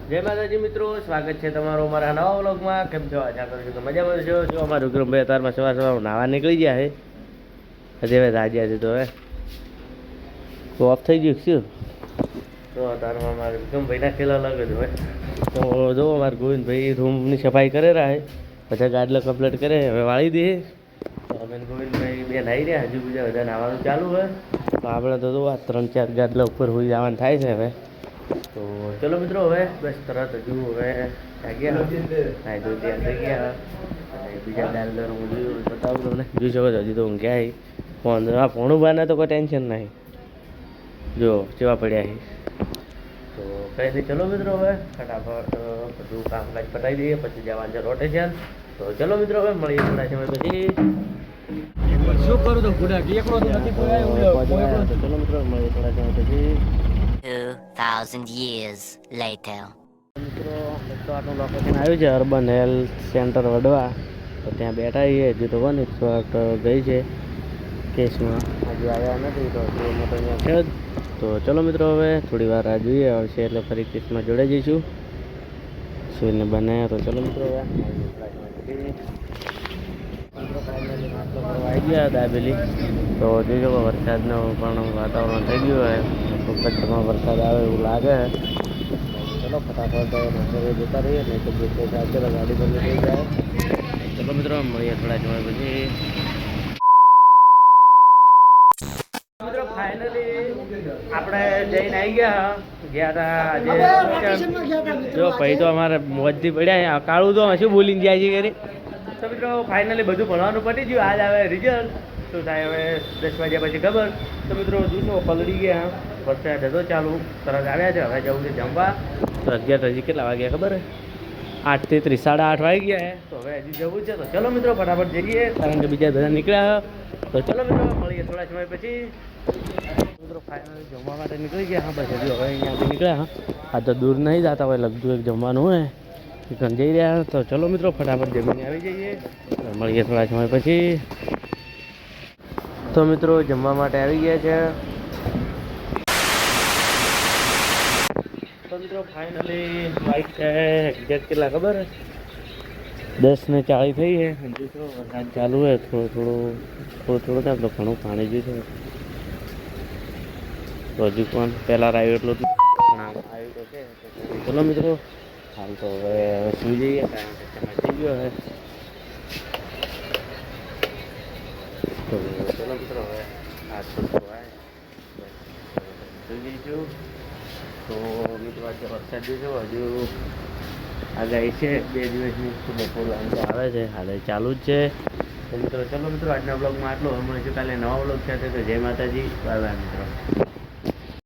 જય માતાજી મિત્રો, સ્વાગત છે તમારું અમારા નવા વ્લોગમાં. કેમ છો? આશા કરું છું કે મજામાં છો. જો અમારું વિક્રમભાઈ અત્યારમાં સવાર નાવા નીકળી ગયા છે. હજી હવે તાજ્યા છે તો હવે ઓફ થઈ ગયું શું? તો અત્યારમાં અમારે વિક્રમભાઈના ખેલા લાગે છે હવે. તો જો અમારા ગોવિંદભાઈ રૂમની સફાઈ કરે રહ્યા છે, પછી ગાડલો કમ્પ્લીટ કરે હવે વાળી દઈએ. તો અમે ગોવિંદભાઈ બે નાહી રહ્યા, હજુ બીજા બધા નાવાનું ચાલુ હોય. તો આપણે તો જો આ 3-4 ગાડલા ઉપર હોઈ જવાનું થાય છે હવે. તો ચલો મિત્રો, હવે બસ તરત હજુ હવે જાગ્યા નાઈ તો ત્યાં થઈ ગયા. અને બીજા દાલદાર હું બતાવું તમને, જોઈ શકો છો. હજી તો ઊંઘ્યા આ ભોણું બાને તો કોઈ ટેન્શન નહીં, જો કેવા પડ્યા છે. તો કંઈ નહીં, ચલો મિત્રો હવે ફટાફટ બધું કામકાજ પતાવી દઈએ, પછી જવાનું છે રોટેશન. તો ચલો મિત્રો, હવે મળીએ થોડા સમય પછી. શું કરું તો ગુડા એકલો તો નથી તો ચલો મિત્રો, મળીએ થોડા સમય પછી. 2000 years later. મિત્રો તો આટલું લોકેશન આવ્યું છે અર્બન હેલ્થ સેન્ટર વડવા. તો ત્યાં બેઠા છીએ. હજુ તો કોને ગઈ છે કેસમાં, હજુ આવ્યા નથી. તો મોટો અહીંયા છે જ. તો ચલો મિત્રો, હવે થોડી વાર આ જોઈએ આવશે એટલે ફરી કેસમાં જોડાઈ જઈશું. સુઈને બનાવ્યા. તો ચલો મિત્રો, હવે આવી ગયા દાબેલી. તો જોઈ શકો વરસાદનું પણ વાતાવરણ થઈ ગયું હોય, ખૂબ જ વરસાદ આવે એવું લાગે. ચલો ફટાફટ નર્સરી જતા રહીએ, નહીં તો બે ચાલશે તો ગાડી બંધ થઈ જાય. ચલો મિત્રો, મળીએ થોડા સમય પછી. મિત્રો ફાઇનલી આપણે જઈને આવી ગયા હતા આજે. જો ભાઈ તો અમારે મોજથી પડ્યા. કાળું તો શું બોલીને જાય છે ઘરે. તો મિત્રો ફાઇનલી બધું ભણવાનું પતી ગયું. આજ આવે રિઝલ્ટ. શું થાય હવે 10 વાગ્યા પછી ખબર. તો મિત્રો જોશો પલળી ગયા, વરસાદ હતો ચાલુ, તરત આવ્યા છે. હવે જવું છે જમવા. તો 11 હજી કેટલા વાગ્યા ખબર હે? 8:33, 8:30 વાગી ગયા હે. તો હવે હજી જવું છે. તો ચલો મિત્રો ફટાફટ જઈએ, કારણ કે બીજા બધા નીકળ્યા. તો ચલો મિત્રો, મળીએ થોડા સમય પછી. મિત્રો ફાઇનલી જમવા માટે નીકળી ગયા. હા બસ હજુ હવે અહીંયાથી નીકળ્યા. આ તો દૂર નહીં જતા હોય, લગતું એક જમવાનું હોય એ જઈ રહ્યા. તો ચલો મિત્રો ફટાફટ જમીને આવી જઈએ. મળીએ થોડા સમય પછી. તો મિત્રો જમવા માટે આવી ગયા છે. તો મિત્રો ફાઇનલી બાઇક છે એક્ઝેક્ટ કેટલા ખબર હે? 10:40 થઈ છે. હજુ તો વરસાદ ચાલુ હોય, થોડું થાય તો ઘણું પાણી જ છે. તો હજુ પણ પહેલાં આવ્યું એટલું પણ આવ્યું તો છે. ચલો મિત્રો, હાલ તો હવે સુઈ જઈએ, કારણ કે સમય થઈ ગયો હવે. તો ચલો મિત્રો, હવે આ સુઈ જઈશું. તો મિત્રો આજે વરસાદ જોઈશો, હજુ આગાહી છે 2 દિવસની. બપોર તો આવે છે, હાલે ચાલુ જ છે. તો મિત્રો ચલો મિત્રો, આજના બ્લોગમાં આટલો. મળીશું કાલે નવા બ્લોગ સાથે. તો જય માતાજી, બાય બાય મિત્રો.